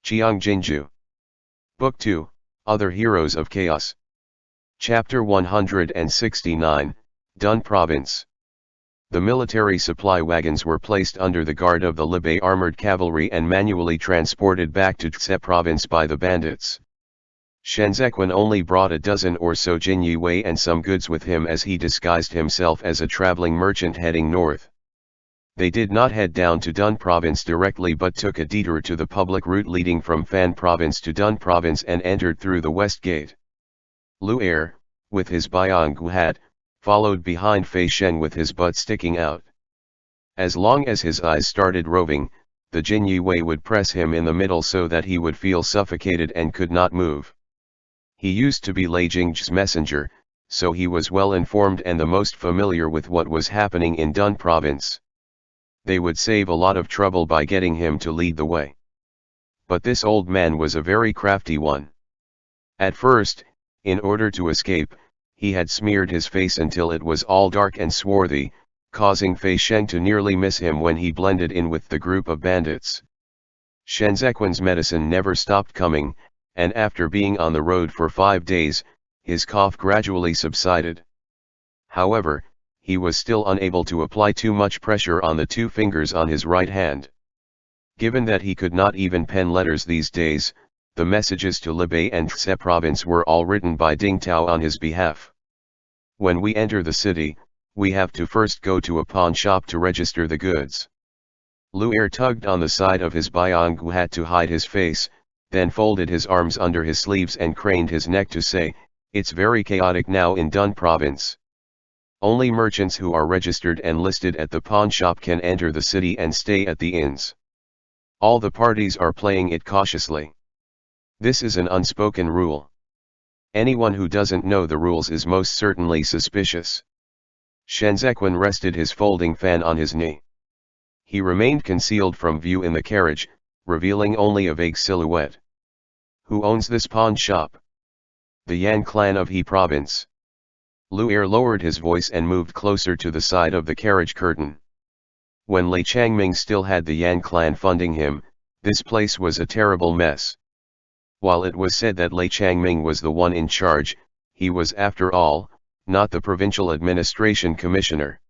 Qiang Jin Jiu. Book 2, Other Heroes of Chaos. Chapter 169, Dun Province. The military supply wagons were placed under the guard of the Libai armored cavalry and manually transported back to Tse province by the bandits. Shenzequan only brought a dozen or so Jinyue and some goods with him as he disguised himself as a traveling merchant heading north. They did not head down to Dun province directly but took a detour to the public route leading from Fan province to Dun province and entered through the west gate. Lu Er, with his Bianggu hat, followed behind Fei Shen with his butt sticking out. As long as his eyes started roving, the Jinyue would press him in the middle so that he would feel suffocated and could not move. He used to be Lei Jing's messenger, so he was well informed and the most familiar with what was happening in Dun province. They would save a lot of trouble by getting him to lead the way. But this old man was a very crafty one. At first, in order to escape, he had smeared his face until it was all dark and swarthy, causing Fei Shen to nearly miss him when he blended in with the group of bandits. Shenzequan's medicine never stopped coming, and after being on the road for 5 days, his cough gradually subsided. However, he was still unable to apply too much pressure on the 2 fingers on his right hand. Given that he could not even pen letters these days, the messages to Libai and Tse province were all written by Ding Tao on his behalf. When we enter the city, we have to first go to a pawn shop to register the goods. Lu Er tugged on the side of his Bianggu hat to hide his face, then folded his arms under his sleeves and craned his neck to say, "It's very chaotic now in Dun province. Only merchants who are registered and listed at the pawn shop can enter the city and stay at the inns. All the parties are playing it cautiously. This is an unspoken rule. Anyone who doesn't know the rules is most certainly suspicious." Shenzequan rested his folding fan on his knee. He remained concealed from view in the carriage, revealing only a vague silhouette. "Who owns this pawn shop?" "The Yan clan of He province." Lu Er lowered his voice and moved closer to the side of the carriage curtain. When Lei Changming still had the Yan clan funding him, this place was a terrible mess. While it was said that Lei Changming was the one in charge, he was after all, not the provincial administration commissioner.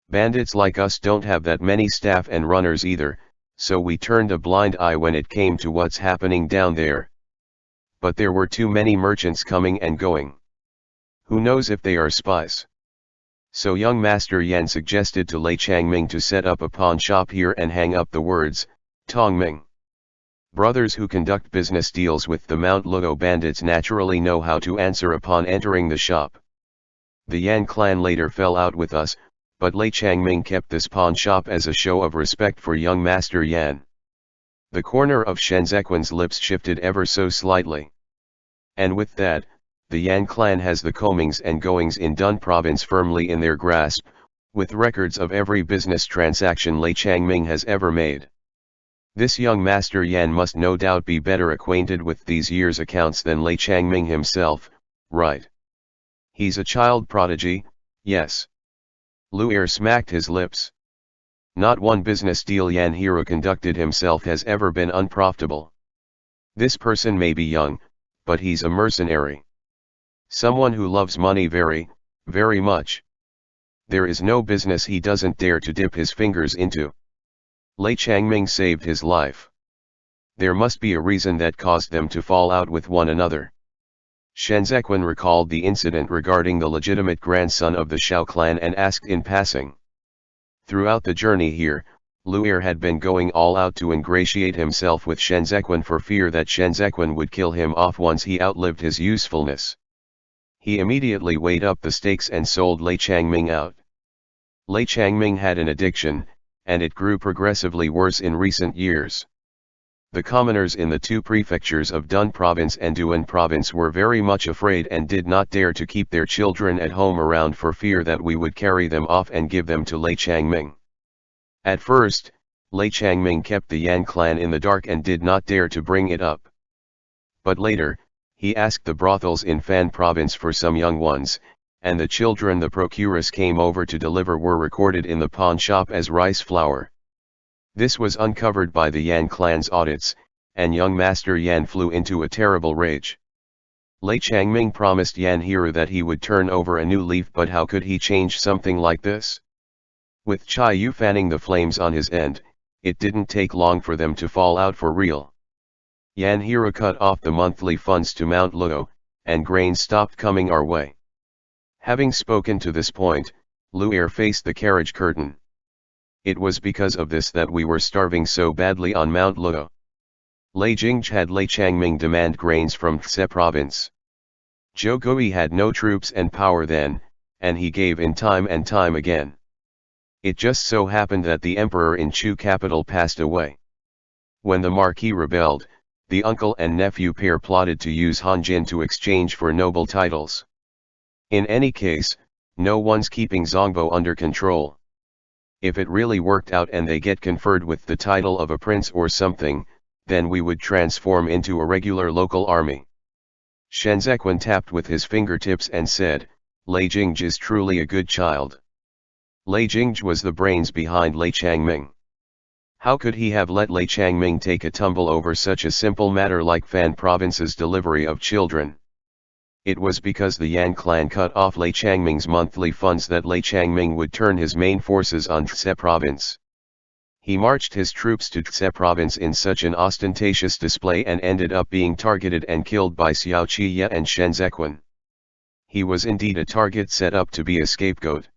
Bandits like us don't have that many staff and runners either, so we turned a blind eye when it came to what's happening down there. But there were too many merchants coming and going. Who knows if they are spies? So young Master Yan suggested to Lei Changming to set up a pawn shop here and hang up the words, "Tongming." Brothers who conduct business deals with the Mount Luo bandits naturally know how to answer upon entering the shop. The Yan clan later fell out with us, but Lei Changming kept this pawn shop as a show of respect for young Master Yan. The corner of Shenzequan's lips shifted ever so slightly. And with that, the Yan clan has the comings and goings in Dun province firmly in their grasp, with records of every business transaction Lei Changming has ever made. This young Master Yan must no doubt be better acquainted with these years' accounts than Lei Changming himself, right? He's a child prodigy, yes. Lu Er smacked his lips. Not one business deal Yan hero conducted himself has ever been unprofitable. This person may be young, but he's a mercenary. Someone who loves money very, very much. There is no business he doesn't dare to dip his fingers into. Lei Changming saved his life. There must be a reason that caused them to fall out with one another. Shenzequan recalled the incident regarding the legitimate grandson of the Shao clan and asked in passing. Throughout the journey here, Lu Er had been going all out to ingratiate himself with Shenzequan for fear that Shenzequan would kill him off once he outlived his usefulness. He immediately weighed up the stakes and sold Lei Changming out. Lei Changming had an addiction, and it grew progressively worse in recent years. The commoners in the 2 prefectures of Dun province and Duan province were very much afraid and did not dare to keep their children at home around for fear that we would carry them off and give them to Lei Changming. At first, Lei Changming kept the Yan clan in the dark and did not dare to bring it up. But later, he asked the brothels in Fan province for some young ones, and the children the procuress came over to deliver were recorded in the pawn shop as rice flour. This was uncovered by the Yan clan's audits, and young Master Yan flew into a terrible rage. Lei Changming promised Yan Hero that he would turn over a new leaf, but how could he change something like this? With Chai Yu fanning the flames on his end, it didn't take long for them to fall out for real. Yan Hero cut off the monthly funds to Mount Luo, and grains stopped coming our way. Having spoken to this point, Lu'er faced the carriage curtain. It was because of this that we were starving so badly on Mount Luo. Lei Jingzhi had Lei Changming demand grains from Tse province. Zhou Gui had no troops and power then, and he gave in time and time again. It just so happened that the emperor in Chu capital passed away. When the marquis rebelled, the uncle and nephew pair plotted to use Hanjin to exchange for noble titles. In any case, no one's keeping Zongbo under control. If it really worked out and they get conferred with the title of a prince or something, then we would transform into a regular local army. Shen Zequan tapped with his fingertips and said, Lei Jingzhi is truly a good child. Lei Jingzhi was the brains behind Lei Changming. How could he have let Lei Changming take a tumble over such a simple matter like Fan Province's delivery of children? It was because the Yan clan cut off Lei Changming's monthly funds that Lei Changming would turn his main forces on Tse province. He marched his troops to Tse province in such an ostentatious display and ended up being targeted and killed by Xiao Qiye and Shen Zequan. He was indeed a target set up to be a scapegoat.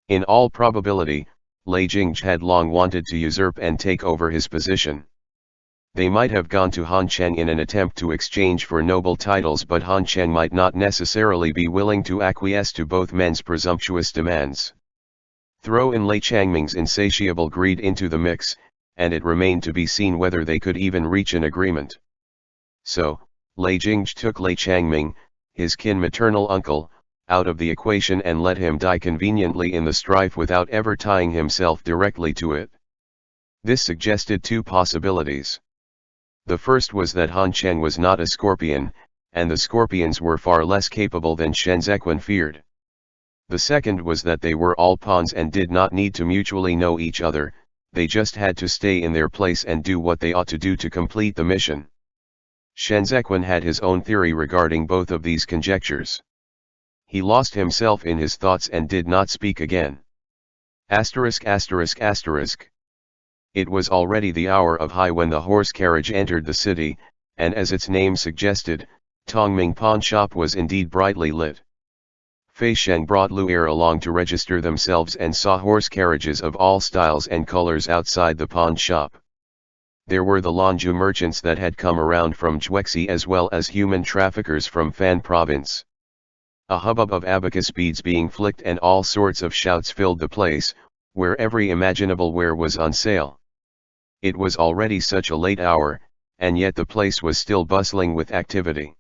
In all probability, Lei Jingzhi had long wanted to usurp and take over his position. They might have gone to Han Cheng in an attempt to exchange for noble titles, but Han Cheng might not necessarily be willing to acquiesce to both men's presumptuous demands. Throw in Lei Changming's insatiable greed into the mix, and it remained to be seen whether they could even reach an agreement. So, Lei Jingzhi took Lei Changming, his kin maternal uncle, out of the equation and let him die conveniently in the strife without ever tying himself directly to it. This suggested two possibilities. The first was that Han Cheng was not a scorpion, and the scorpions were far less capable than Shen Zequan feared. The second was that they were all pawns and did not need to mutually know each other, they just had to stay in their place and do what they ought to do to complete the mission. Shen Zequan had his own theory regarding both of these conjectures. He lost himself in his thoughts and did not speak again. Asterisk asterisk asterisk. It was already the hour of high when the horse carriage entered the city, and as its name suggested, Tongming pawn shop was indeed brightly lit. Fei Sheng brought Lu'er along to register themselves and saw horse carriages of all styles and colors outside the pawn shop. There were the Lanzhou merchants that had come around from Juexi as well as human traffickers from Fan province. A hubbub of abacus beads being flicked and all sorts of shouts filled the place, where every imaginable ware was on sale. It was already such a late hour, and yet the place was still bustling with activity.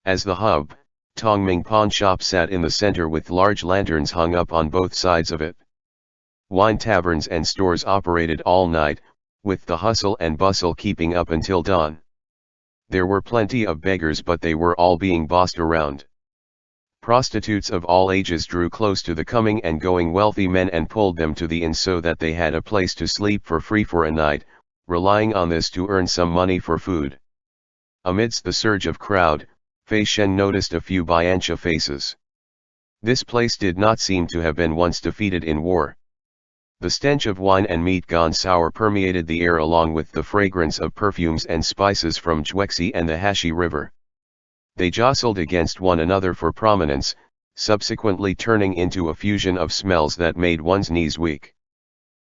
As the hub, Tongming pawn shop sat in the center with large lanterns hung up on both sides of it. Wine taverns and stores operated all night, with the hustle and bustle keeping up until dawn. There were plenty of beggars, but they were all being bossed around. Prostitutes of all ages drew close to the coming and going wealthy men and pulled them to the inn so that they had a place to sleep for free for a night, relying on this to earn some money for food. Amidst the surge of crowd, Fei Shen noticed a few Biancha faces. This place did not seem to have been once defeated in war. The stench of wine and meat gone sour permeated the air along with the fragrance of perfumes and spices from Juexi and the Hashi River. They jostled against one another for prominence, subsequently turning into a fusion of smells that made one's knees weak.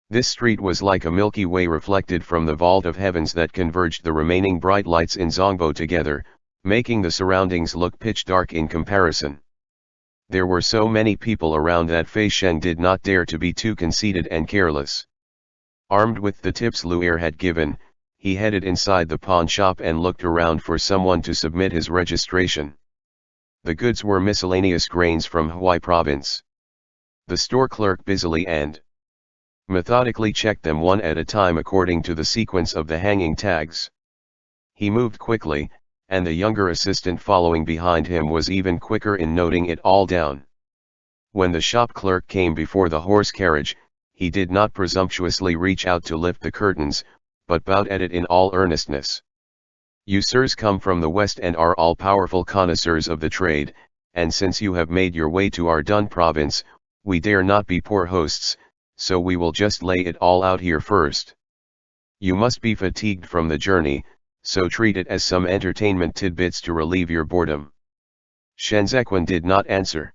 This street was like a Milky Way reflected from the vault of heavens that converged the remaining bright lights in Zongbo together, making the surroundings look pitch dark in comparison. There were so many people around that Fei Sheng did not dare to be too conceited and careless. Armed with the tips Lu'er had given, he headed inside the pawn shop and looked around for someone to submit his registration. The goods were miscellaneous grains from Huai province. The store clerk busily and methodically checked them one at a time according to the sequence of the hanging tags. He moved quickly, and the younger assistant following behind him was even quicker in noting it all down. When the shop clerk came before the horse carriage, he did not presumptuously reach out to lift the curtains, but bowed at it in all earnestness. You sirs come from the west and are all powerful connoisseurs of the trade, and since you have made your way to our Dun province, we dare not be poor hosts, so we will just lay it all out here first. You must be fatigued from the journey, so treat it as some entertainment tidbits to relieve your boredom. Shenzequan did not answer.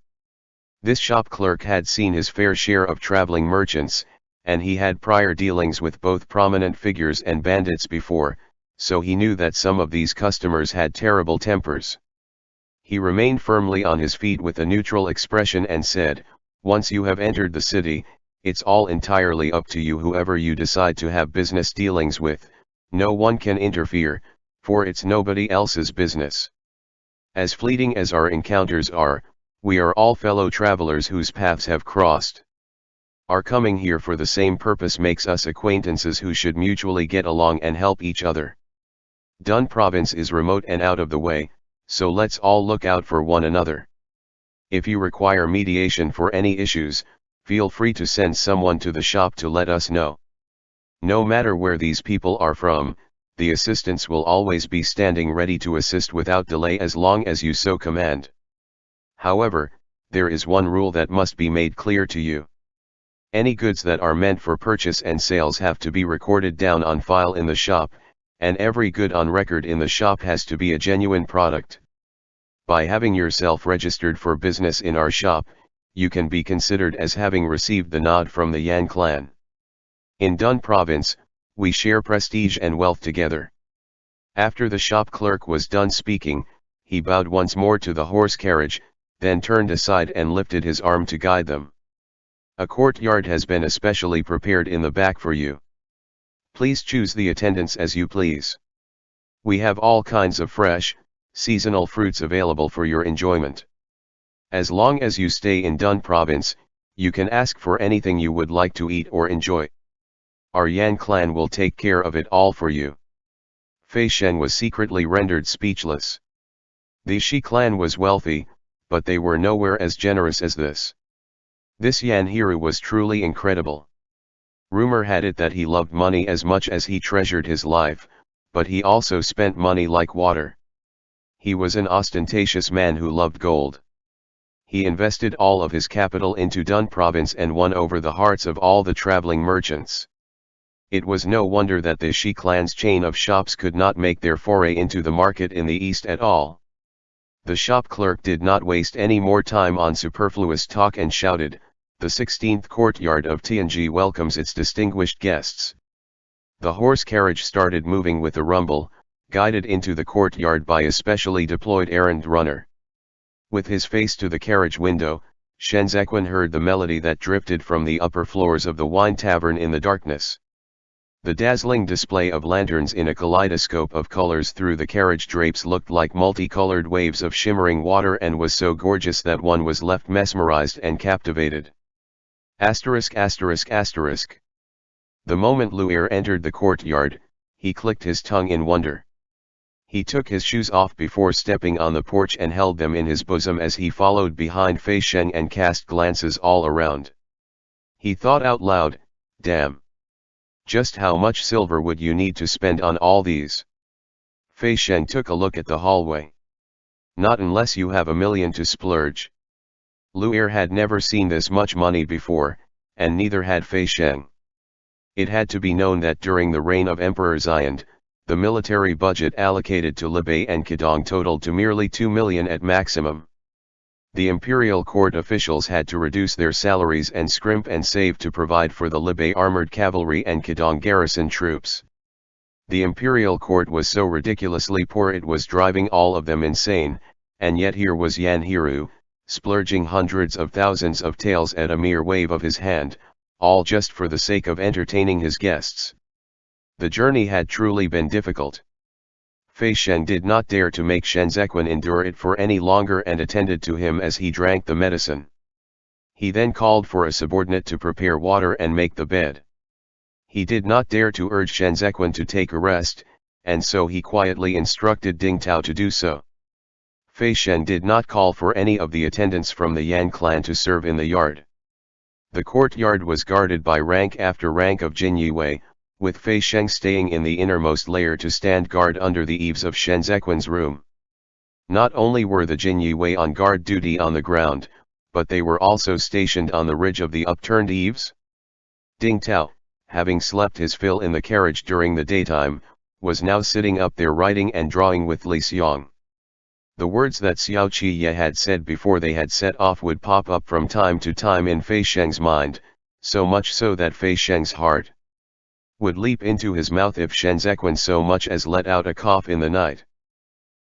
This shop clerk had seen his fair share of traveling merchants, and he had prior dealings with both prominent figures and bandits before, so he knew that some of these customers had terrible tempers. He remained firmly on his feet with a neutral expression and said, "Once you have entered the city, it's all entirely up to you whoever you decide to have business dealings with, no one can interfere, for it's nobody else's business. As fleeting as our encounters are, we are all fellow travelers whose paths have crossed. Our coming here for the same purpose makes us acquaintances who should mutually get along and help each other. Dun province is remote and out of the way, so let's all look out for one another. If you require mediation for any issues, feel free to send someone to the shop to let us know. No matter where these people are from, the assistants will always be standing ready to assist without delay as long as you so command. However, there is one rule that must be made clear to you. Any goods that are meant for purchase and sales have to be recorded down on file in the shop, and every good on record in the shop has to be a genuine product. By having yourself registered for business in our shop, you can be considered as having received the nod from the Yan clan. In Dun province, we share prestige and wealth together." After the shop clerk was done speaking, he bowed once more to the horse carriage, then turned aside and lifted his arm to guide them. "A courtyard has been especially prepared in the back for you. Please choose the attendants as you please. We have all kinds of fresh, seasonal fruits available for your enjoyment. As long as you stay in Dun province, you can ask for anything you would like to eat or enjoy. Our Yan clan will take care of it all for you." Fei Shen was secretly rendered speechless. The Shi clan was wealthy, but they were nowhere as generous as this. This Yan hero was truly incredible. Rumor had it that he loved money as much as he treasured his life, but he also spent money like water. He was an ostentatious man who loved gold. He invested all of his capital into Dun province and won over the hearts of all the traveling merchants. It was no wonder that the Shi clan's chain of shops could not make their foray into the market in the east at all. The shop clerk did not waste any more time on superfluous talk and shouted, "The 16th courtyard of Tianji welcomes its distinguished guests." The horse carriage started moving with a rumble, guided into the courtyard by a specially deployed errand runner. With his face to the carriage window, Shenzequan heard the melody that drifted from the upper floors of the wine tavern in the darkness. The dazzling display of lanterns in a kaleidoscope of colors through the carriage drapes looked like multicolored waves of shimmering water and was so gorgeous that one was left mesmerized and captivated. ******. The moment Lu'er entered the courtyard, he clicked his tongue in wonder. He took his shoes off before stepping on the porch and held them in his bosom as he followed behind Fei Shen and cast glances all around. He thought out loud, "Damn! Just how much silver would you need to spend on all these?" Fei Shen took a look at the hallway. "Not unless you have $1 million to splurge." Lu'er had never seen this much money before, and neither had Fei Shen. It had to be known that during the reign of Emperor Xiand, the military budget allocated to Libei and Qidong totaled to merely 2 million at maximum. The imperial court officials had to reduce their salaries and scrimp and save to provide for the Libei armored cavalry and Qidong garrison troops. The imperial court was so ridiculously poor it was driving all of them insane, and yet here was Yan Hiru, splurging hundreds of thousands of taels at a mere wave of his hand, all just for the sake of entertaining his guests. The journey had truly been difficult. Fei Shen did not dare to make Shenzequan endure it for any longer and attended to him as he drank the medicine. He then called for a subordinate to prepare water and make the bed. He did not dare to urge Shenzequan to take a rest, and so he quietly instructed Ding Tao to do so. Fei Shen did not call for any of the attendants from the Yan clan to serve in the yard. The courtyard was guarded by rank after rank of Jinyue, with Fei Sheng staying in the innermost layer to stand guard under the eaves of Shen Zequin's room. Not only were the Jin Yue on guard duty on the ground, but they were also stationed on the ridge of the upturned eaves. Ding Tao, having slept his fill in the carriage during the daytime, was now sitting up there writing and drawing with Li Xiang. The words that Xiao Qiye had said before they had set off would pop up from time to time in Fei Sheng's mind, so much so that Fei Sheng's heart would leap into his mouth if Shen Zequin so much as let out a cough in the night.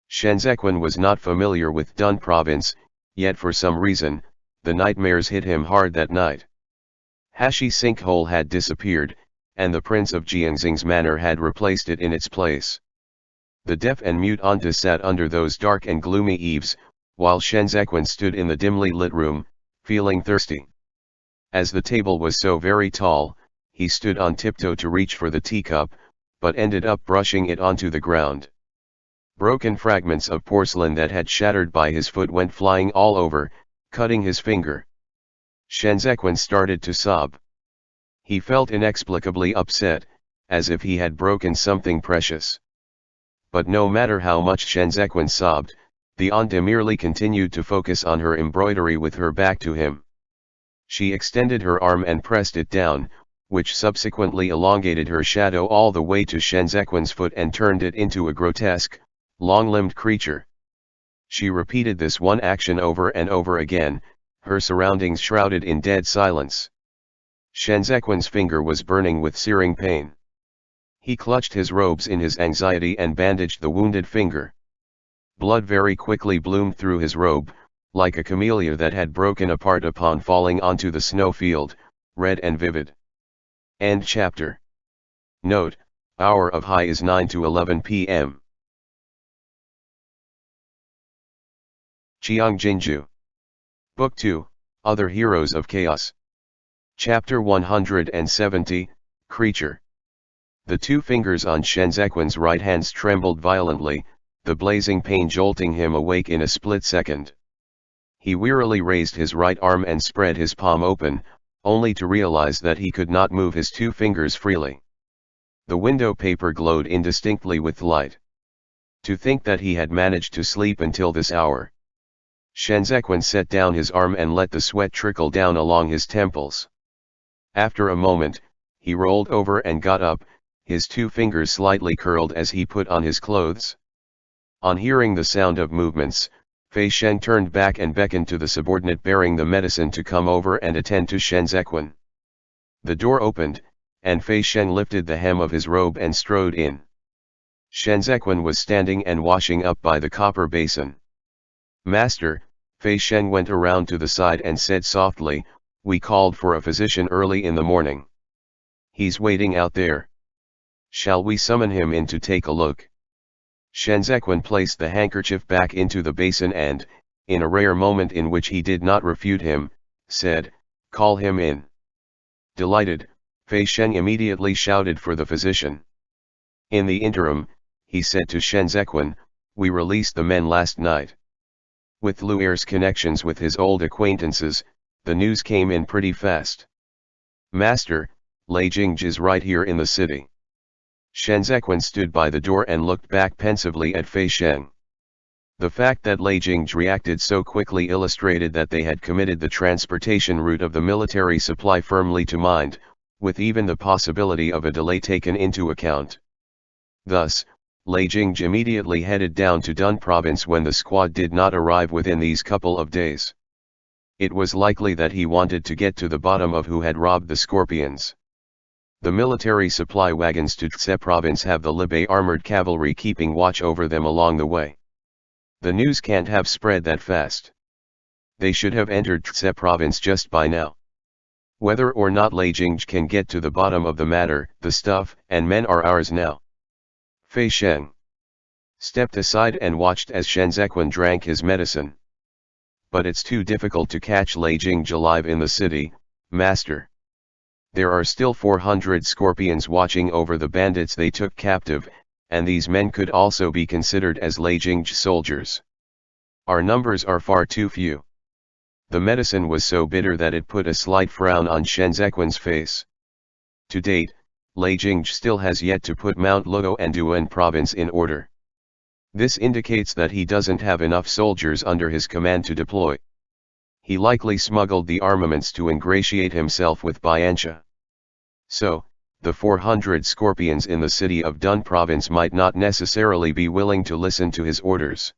Shen Zequin was not familiar with Dun province, yet for some reason, the nightmares hit him hard that night. Hashi Sinkhole had disappeared, and the Prince of Jiangxing's manor had replaced it in its place. The deaf and mute Anta sat under those dark and gloomy eaves, while Shen Zequin stood in the dimly lit room, feeling thirsty. As the table was so very tall, he stood on tiptoe to reach for the teacup, but ended up brushing it onto the ground. Broken fragments of porcelain that had shattered by his foot went flying all over, cutting his finger. Shen Zequin started to sob. He felt inexplicably upset, as if he had broken something precious. But no matter how much Shen Zequin sobbed, the Anta merely continued to focus on her embroidery with her back to him. She extended her arm and pressed it down, which subsequently elongated her shadow all the way to Shen Zequin's foot and turned it into a grotesque, long-limbed creature. She repeated this one action over and over again, her surroundings shrouded in dead silence. Shen Zequin's finger was burning with searing pain. He clutched his robes in his anxiety and bandaged the wounded finger. Blood very quickly bloomed through his robe, like a camellia that had broken apart upon falling onto the snow field, red and vivid. End chapter. Note: hour of high is 9 to 11 p.m. Qiang Jin Jiu. Book 2, Other Heroes of Chaos. Chapter 170, Creature. The two fingers on Shen Zequin's right hands trembled violently, the blazing pain jolting him awake in a split second. He wearily raised his right arm and spread his palm open, only to realize that he could not move his two fingers freely. The window paper glowed indistinctly with light. To think that he had managed to sleep until this hour. Shen Zequin set down his arm and let the sweat trickle down along his temples. After a moment, he rolled over and got up, his two fingers slightly curled as he put on his clothes. On hearing the sound of movements, Fei Sheng turned back and beckoned to the subordinate bearing the medicine to come over and attend to Shen Zequin. The door opened, and Fei Sheng lifted the hem of his robe and strode in. Shen Zequin was standing and washing up by the copper basin. "Master," Fei Sheng went around to the side and said softly, "we called for a physician early in the morning. He's waiting out there. Shall we summon him in to take a look?" Shen Zequin placed the handkerchief back into the basin and, in a rare moment in which he did not refute him, said, "Call him in." Delighted, Fei Sheng immediately shouted for the physician. "In the interim," he said to Shen Zequin, "we released the men last night." With Luer's connections with his old acquaintances, the news came in pretty fast. "Master, Lei Jingji is right here in the city." Shen Zequin stood by the door and looked back pensively at Fei Sheng. The fact that Lei Jingji reacted so quickly illustrated that they had committed the transportation route of the military supply firmly to mind, with even the possibility of a delay taken into account. Thus, Lei Jingji immediately headed down to Dun province when the squad did not arrive within these couple of days. It was likely that he wanted to get to the bottom of who had robbed the scorpions. The military supply wagons to Tse province have the Libe armored cavalry keeping watch over them along the way. The news can't have spread that fast. They should have entered Tse province just by now. Whether or not Lei Jingji can get to the bottom of the matter, the stuff and men are ours now. Fei Sheng stepped aside and watched as Shen Zequin drank his medicine. "But it's too difficult to catch Lei Jingji alive in the city, master. There are still 400 scorpions watching over the bandits they took captive, and these men could also be considered as Lei Jingji soldiers. Our numbers are far too few." The medicine was so bitter that it put a slight frown on Shen Zequin's face. To date, Lei Jing still has yet to put Mount Luo and Duan province in order. This indicates that he doesn't have enough soldiers under his command to deploy. He likely smuggled the armaments to ingratiate himself with Bianxia. So, the 400 scorpions in the city of Dun province might not necessarily be willing to listen to his orders.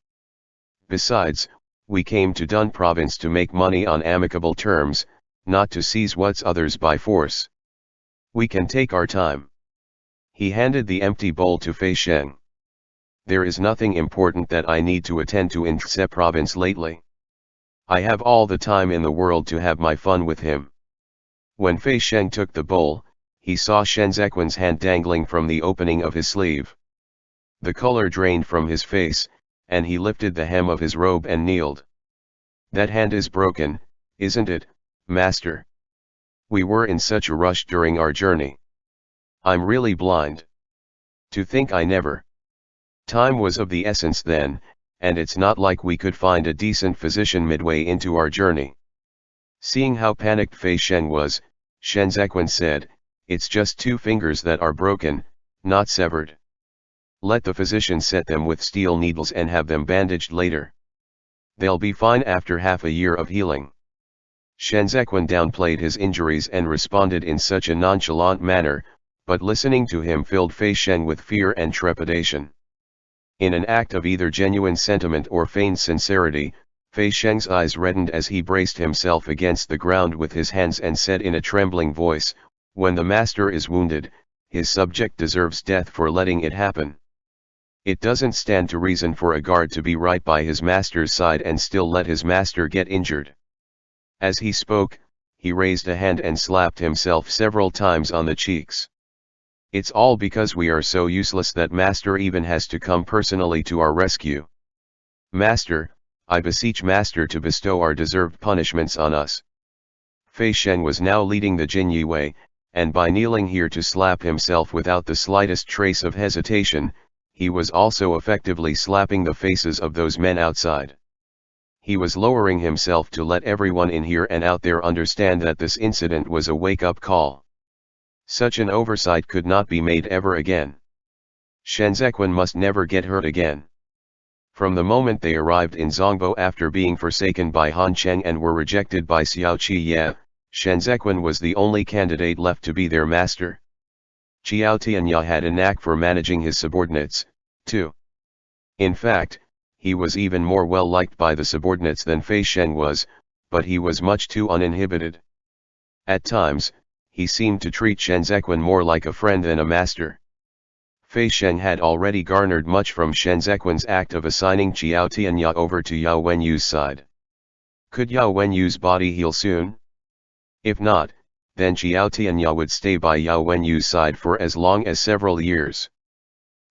Besides, we came to Dun province to make money on amicable terms, not to seize what's others by force. We can take our time. He handed the empty bowl to Fei Sheng. There is nothing important that I need to attend to in Tse province lately. I have all the time in the world to have my fun with him. When Fei Sheng took the bowl, he saw Shen Zequin's hand dangling from the opening of his sleeve. The color drained from his face, and he lifted the hem of his robe and kneeled. That hand is broken, isn't it, master? We were in such a rush during our journey. I'm really blind. To think I never. Time was of the essence then, and it's not like we could find a decent physician midway into our journey. Seeing how panicked Fei Sheng was, Shen Zequin said, "It's just 2 fingers that are broken, not severed. Let the physician set them with steel needles and have them bandaged later. They'll be fine after half a year of healing." Shen Zequin downplayed his injuries and responded in such a nonchalant manner, but listening to him filled Fei Sheng with fear and trepidation. In an act of either genuine sentiment or feigned sincerity, Fei Sheng's eyes reddened as he braced himself against the ground with his hands and said in a trembling voice, "When the master is wounded, his subject deserves death for letting it happen. It doesn't stand to reason for a guard to be right by his master's side and still let his master get injured." As he spoke, he raised a hand and slapped himself several times on the cheeks. "It's all because we are so useless that master even has to come personally to our rescue. Master, I beseech master to bestow our deserved punishments on us." Fei Sheng was now leading the Jin Yue, and by kneeling here to slap himself without the slightest trace of hesitation, he was also effectively slapping the faces of those men outside. He was lowering himself to let everyone in here and out there understand that this incident was a wake-up call. Such an oversight could not be made ever again. Shen Zequin must never get hurt again. From the moment they arrived in Zongbo after being forsaken by Han Cheng and were rejected by Xiao Qi, Shen Zequin was the only candidate left to be their master. Qiao Tianya had a knack for managing his subordinates, too. In fact, he was even more well liked by the subordinates than Fei Sheng was, but he was much too uninhibited. At times, he seemed to treat Shen Zequin more like a friend than a master. Fei Sheng had already garnered much from Shen Zequin's act of assigning Qiao Tianya over to Yao Wenyu's side. Could Yao Wenyu's body heal soon? If not, then Qiao Tianya would stay by Yao Wenyu's side for as long as several years.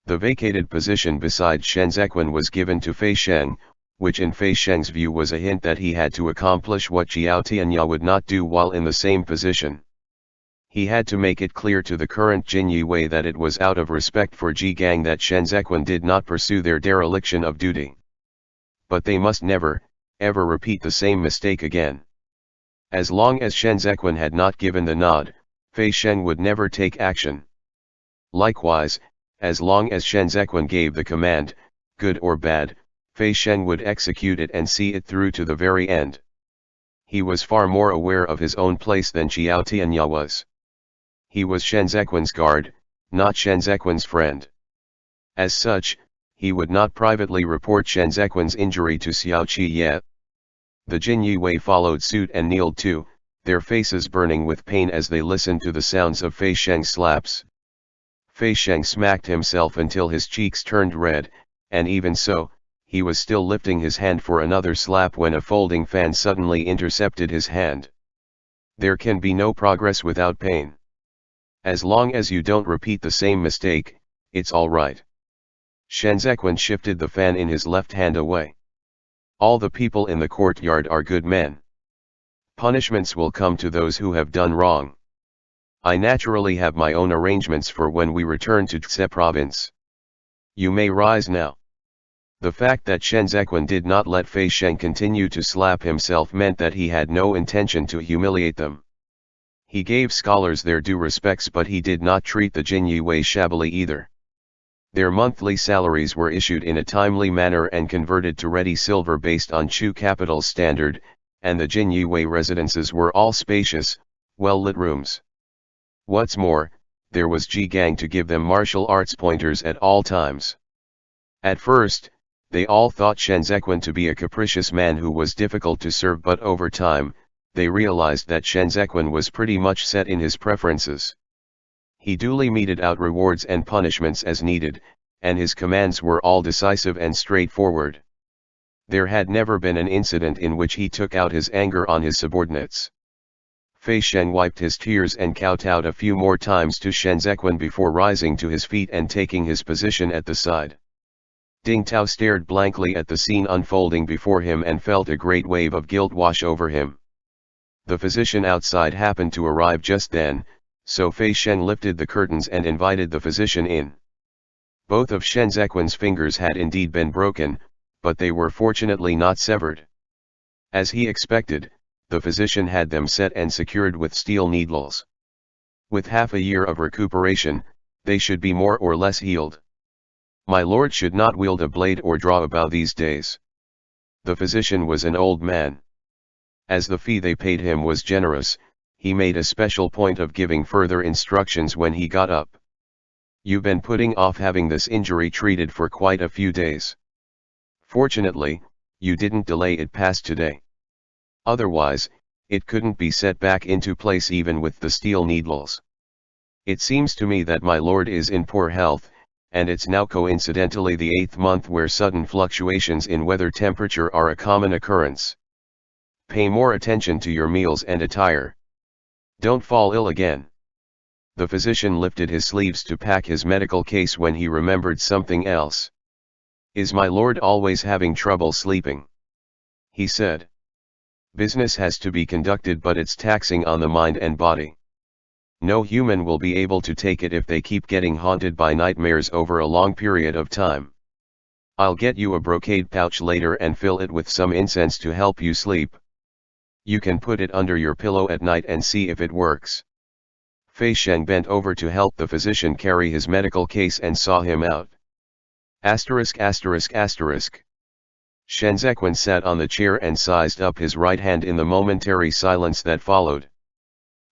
The vacated position beside Shen Zequin was given to Fei Sheng, which in Fei Sheng's view was a hint that he had to accomplish what Qiao Tianya would not do while in the same position. He had to make it clear to the current Jin Yue that it was out of respect for Ji Gang that Shen Zequin did not pursue their dereliction of duty. But they must never, ever repeat the same mistake again. As long as Shen Zequin had not given the nod, Fei Sheng would never take action. Likewise, as long as Shen Zequin gave the command, good or bad, Fei Sheng would execute it and see it through to the very end. He was far more aware of his own place than Qiao Tianya was. He was Shen Zequin's guard, not Shen Zequin's friend. As such, he would not privately report Shen Zequin's injury to Xiao Qi. The Jin Yue followed suit and kneeled too, their faces burning with pain as they listened to the sounds of Fei Sheng's slaps. Fei Sheng smacked himself until his cheeks turned red, and even so, he was still lifting his hand for another slap when a folding fan suddenly intercepted his hand. There can be no progress without pain. As long as you don't repeat the same mistake, it's all right. Shen Zequin shifted the fan in his left hand away. All the people in the courtyard are good men. Punishments will come to those who have done wrong. I naturally have my own arrangements for when we return to Tse province. You may rise now. The fact that Shen Zequin did not let Fei Sheng continue to slap himself meant that he had no intention to humiliate them. He gave scholars their due respects, but he did not treat the Jinyue shabbily either. Their monthly salaries were issued in a timely manner and converted to ready silver based on Chu capital's standard, and the Jinyue residences were all spacious, well-lit rooms. What's more, there was Ji Gang to give them martial arts pointers at all times. At first, they all thought Shenzequan to be a capricious man who was difficult to serve, but over time, they realized that Shenzequan was pretty much set in his preferences. He duly meted out rewards and punishments as needed, and his commands were all decisive and straightforward. There had never been an incident in which he took out his anger on his subordinates. Fei Sheng wiped his tears and kowtowed a few more times to Shenzequan before rising to his feet and taking his position at the side. Ding Tao stared blankly at the scene unfolding before him and felt a great wave of guilt wash over him. The physician outside happened to arrive just then, so Fei Sheng lifted the curtains and invited the physician in. Both of Shenzequan's fingers had indeed been broken, but they were fortunately not severed. As he expected, the physician had them set and secured with steel needles. With half a year of recuperation, they should be more or less healed. My lord should not wield a blade or draw a bow these days. The physician was an old man. As the fee they paid him was generous, he made a special point of giving further instructions when he got up. You've been putting off having this injury treated for quite a few days. Fortunately, you didn't delay it past today. Otherwise, it couldn't be set back into place even with the steel needles. It seems to me that my lord is in poor health, and it's now coincidentally the 8th month where sudden fluctuations in weather temperature are a common occurrence. Pay more attention to your meals and attire. Don't fall ill again. The physician lifted his sleeves to pack his medical case when he remembered something else. Is my lord always having trouble sleeping? He said. Business has to be conducted, but it's taxing on the mind and body. No human will be able to take it if they keep getting haunted by nightmares over a long period of time. I'll get you a brocade pouch later and fill it with some incense to help you sleep. You can put it under your pillow at night and see if it works. Fei Sheng bent over to help the physician carry his medical case and saw him out. Shenzequan sat on the chair and sized up his right hand in the momentary silence that followed.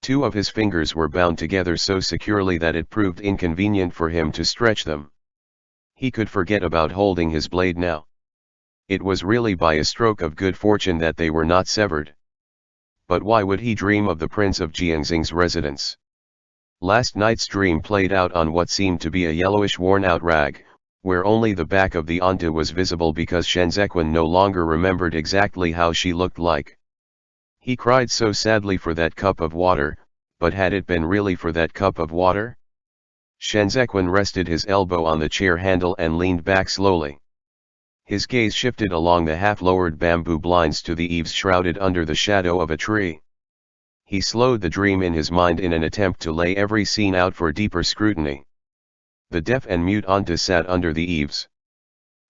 Two of his fingers were bound together so securely that it proved inconvenient for him to stretch them. He could forget about holding his blade now. It was really by a stroke of good fortune that they were not severed. But why would he dream of the Prince of Jiangxing's residence? Last night's dream played out on what seemed to be a yellowish worn-out rag, where only the back of the anta was visible because Shenzequan no longer remembered exactly how she looked like. He cried so sadly for that cup of water, but had it been really for that cup of water? Shenzequan rested his elbow on the chair handle and leaned back slowly. His gaze shifted along the half-lowered bamboo blinds to the eaves shrouded under the shadow of a tree. He slowed the dream in his mind in an attempt to lay every scene out for deeper scrutiny. The deaf and mute anta sat under the eaves.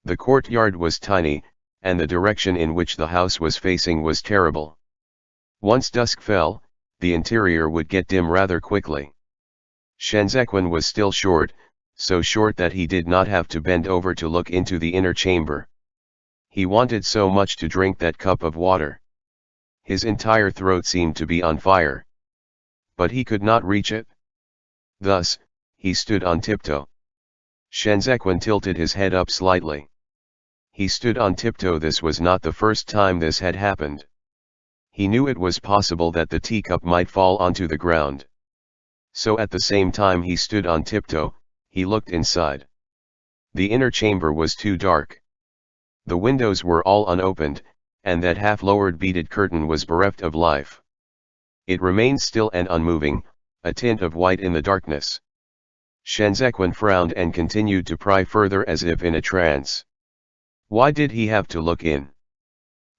The courtyard was tiny, and the direction in which the house was facing was terrible. Once dusk fell, the interior would get dim rather quickly. Shenzequan was still short, so short that he did not have to bend over to look into the inner chamber. He wanted so much to drink that cup of water. His entire throat seemed to be on fire. But he could not reach it. Thus, he stood on tiptoe. Shenzequan tilted his head up slightly. He stood on tiptoe. This was not the first time this had happened. He knew it was possible that the teacup might fall onto the ground. So at the same time he stood on tiptoe, he looked inside. The inner chamber was too dark. The windows were all unopened, and that half-lowered beaded curtain was bereft of life. It remained still and unmoving, a tint of white in the darkness. Shenzequan frowned and continued to pry further as if in a trance. Why did he have to look in?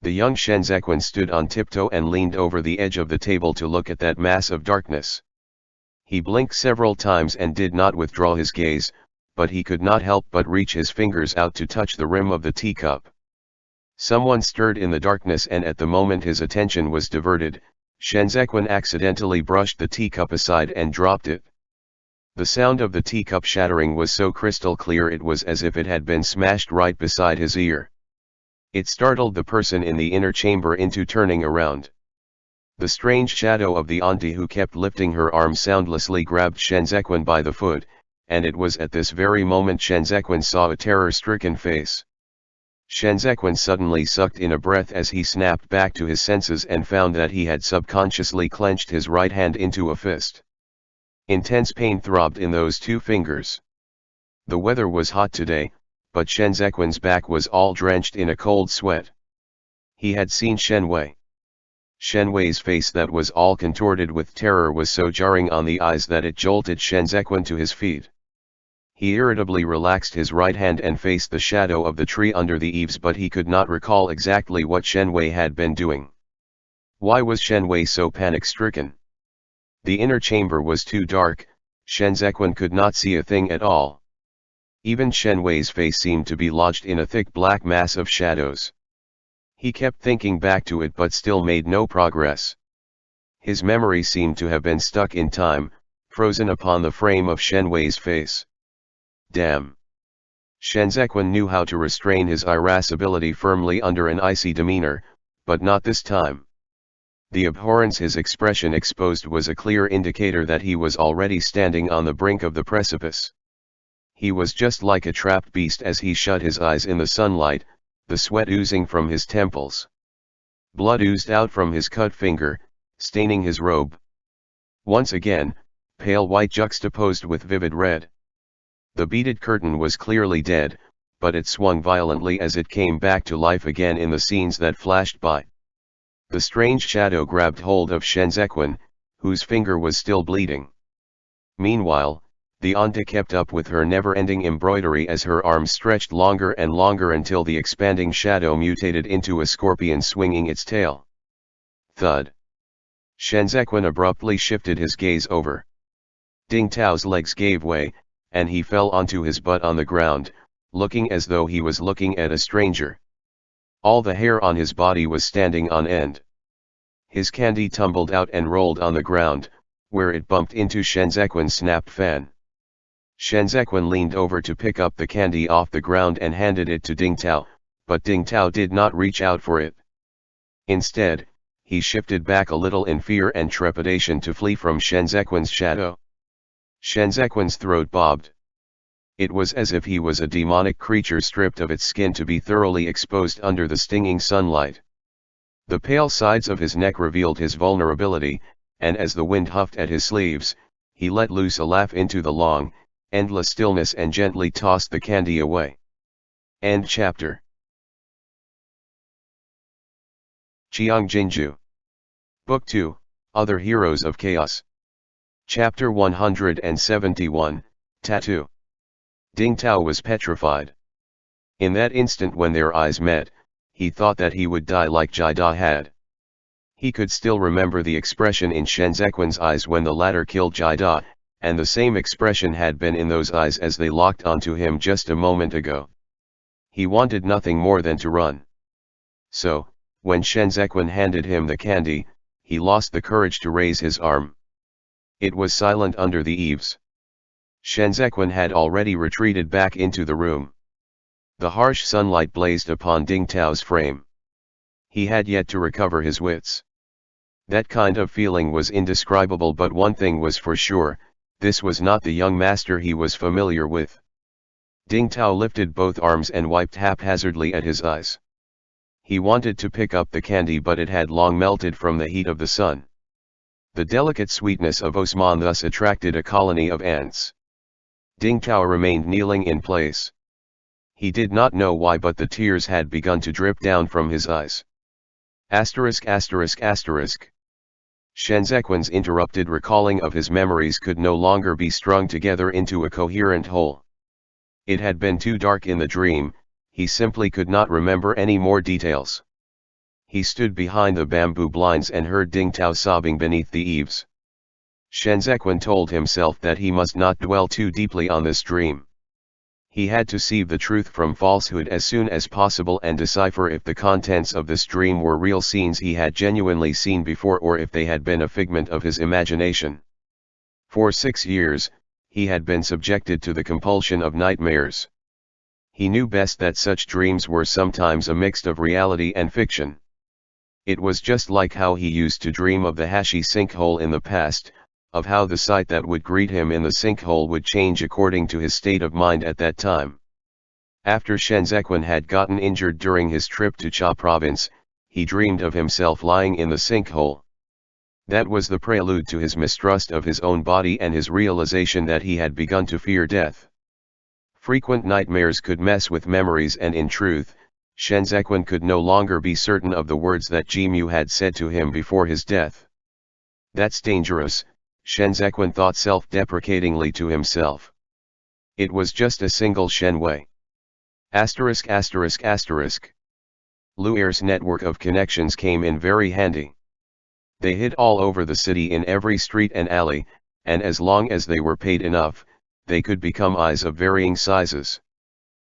The young Shenzequan stood on tiptoe and leaned over the edge of the table to look at that mass of darkness. He blinked several times and did not withdraw his gaze, but he could not help but reach his fingers out to touch the rim of the teacup. Someone stirred in the darkness, and at the moment his attention was diverted, Shenzhen accidentally brushed the teacup aside and dropped it. The sound of the teacup shattering was so crystal clear it was as if it had been smashed right beside his ear. It startled the person in the inner chamber into turning around. The strange shadow of the auntie who kept lifting her arm soundlessly grabbed Shenzhen by the foot, and it was at this very moment Shenzhen saw a terror-stricken face. Shenzhen suddenly sucked in a breath as he snapped back to his senses and found that he had subconsciously clenched his right hand into a fist. Intense pain throbbed in those two fingers. The weather was hot today, but Shenzhen's back was all drenched in a cold sweat. He had seen Shenwei. Shenwei's face that was all contorted with terror was so jarring on the eyes that it jolted Shenzhen to his feet. He irritably relaxed his right hand and faced the shadow of the tree under the eaves, but he could not recall exactly what Shenwei had been doing. Why was Shenwei so panic-stricken? The inner chamber was too dark, Shenzhen could not see a thing at all. Even Shenwei's face seemed to be lodged in a thick black mass of shadows. He kept thinking back to it but still made no progress. His memory seemed to have been stuck in time, frozen upon the frame of Shenwei's face. Damn! Shenzhen knew how to restrain his irascibility firmly under an icy demeanor, but not this time. The abhorrence his expression exposed was a clear indicator that he was already standing on the brink of the precipice. He was just like a trapped beast as he shut his eyes in the sunlight, the sweat oozing from his temples. Blood oozed out from his cut finger, staining his robe. Once again, pale white juxtaposed with vivid red. The beaded curtain was clearly dead, but it swung violently as it came back to life again in the scenes that flashed by. The strange shadow grabbed hold of Shenzhen, whose finger was still bleeding. Meanwhile, the auntie kept up with her never-ending embroidery as her arms stretched longer and longer until the expanding shadow mutated into a scorpion swinging its tail. Thud. Shenzhen abruptly shifted his gaze over. Ding Tao's legs gave way, and he fell onto his butt on the ground, looking as though he was looking at a stranger. All the hair on his body was standing on end. His candy tumbled out and rolled on the ground, where it bumped into Shenzhen's snapped fan. Shenzhen leaned over to pick up the candy off the ground and handed it to Ding Tao, but Ding Tao did not reach out for it. Instead, he shifted back a little in fear and trepidation to flee from Shenzhen's shadow. Shenzhen's throat bobbed. It was as if he was a demonic creature stripped of its skin to be thoroughly exposed under the stinging sunlight. The pale sides of his neck revealed his vulnerability, and as the wind huffed at his sleeves, he let loose a laugh into the long, endless stillness and gently tossed the candy away. End chapter. Qiang Jin Jiu. Book 2, Other Heroes of Chaos. Chapter 171, Tattoo. Ding Tao was petrified. In that instant when their eyes met, he thought that he would die like Jida had. He could still remember the expression in Shenzhen's eyes when the latter killed Jida, and the same expression had been in those eyes as they locked onto him just a moment ago. He wanted nothing more than to run. So, when Shenzhen handed him the candy, he lost the courage to raise his arm. It was silent under the eaves. Shenzhen had already retreated back into the room. The harsh sunlight blazed upon Ding Tao's frame. He had yet to recover his wits. That kind of feeling was indescribable, but one thing was for sure, this was not the young master he was familiar with. Ding Tao lifted both arms and wiped haphazardly at his eyes. He wanted to pick up the candy, but it had long melted from the heat of the sun. The delicate sweetness of Osman thus attracted a colony of ants. Ding Tao remained kneeling in place. He did not know why, but the tears had begun to drip down from his eyes. *******. Shenzhen's interrupted recalling of his memories could no longer be strung together into a coherent whole. It had been too dark in the dream, he simply could not remember any more details. He stood behind the bamboo blinds and heard Ding Tao sobbing beneath the eaves. Shenzhen told himself that he must not dwell too deeply on this dream. He had to sieve the truth from falsehood as soon as possible and decipher if the contents of this dream were real scenes he had genuinely seen before or if they had been a figment of his imagination. For 6 years, he had been subjected to the compulsion of nightmares. He knew best that such dreams were sometimes a mix of reality and fiction. It was just like how he used to dream of the Hashi sinkhole in the past, of how the sight that would greet him in the sinkhole would change according to his state of mind at that time. After Shenzhen had gotten injured during his trip to Cha province, he dreamed of himself lying in the sinkhole. That was the prelude to his mistrust of his own body and his realization that he had begun to fear death. Frequent nightmares could mess with memories, and in truth, Shenzhen could no longer be certain of the words that Jimu had said to him before his death. "That's dangerous," Shenzhen thought self-deprecatingly to himself. It was just a single Shenwei. Luer's network of connections came in very handy. They hid all over the city in every street and alley, and as long as they were paid enough, they could become eyes of varying sizes.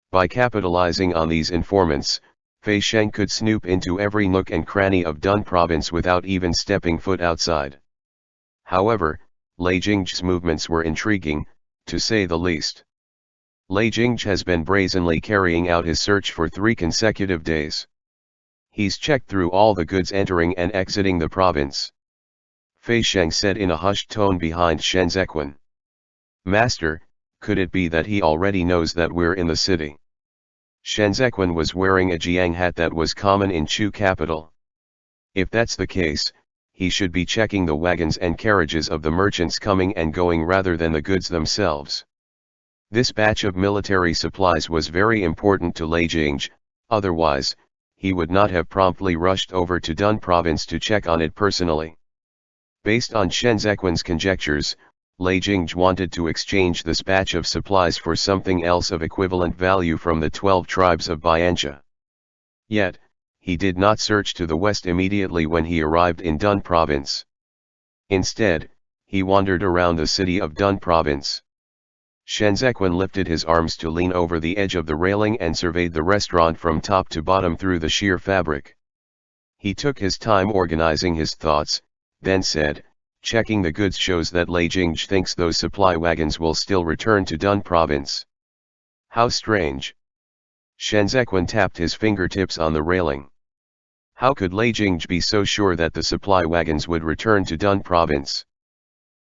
By capitalizing on these informants, Fei Sheng could snoop into every nook and cranny of Dun province without even stepping foot outside. However, Lei Jing's movements were intriguing, to say the least. Lei Jing has been brazenly carrying out his search for 3 consecutive days. He's checked through all the goods entering and exiting the province. Fei Sheng said in a hushed tone behind Shenzhen. "Master, could it be that he already knows that we're in the city?" Shenzhen was wearing a Jiang hat that was common in Chu capital. If that's the case, he should be checking the wagons and carriages of the merchants coming and going rather than the goods themselves. This batch of military supplies was very important to Lei Jing, otherwise, he would not have promptly rushed over to Dun province to check on it personally. Based on Shenzhen's conjectures, Lei Jing wanted to exchange this batch of supplies for something else of equivalent value from the 12 tribes of Biancha. Yet, he did not search to the west immediately when he arrived in Dun province. Instead, he wandered around the city of Dun province. Shenzhen lifted his arms to lean over the edge of the railing and surveyed the restaurant from top to bottom through the sheer fabric. He took his time organizing his thoughts, then said, "Checking the goods shows that Lei Jing thinks those supply wagons will still return to Dun province. How strange." Shenzhen tapped his fingertips on the railing. How could Lei Jing be so sure that the supply wagons would return to Dun province?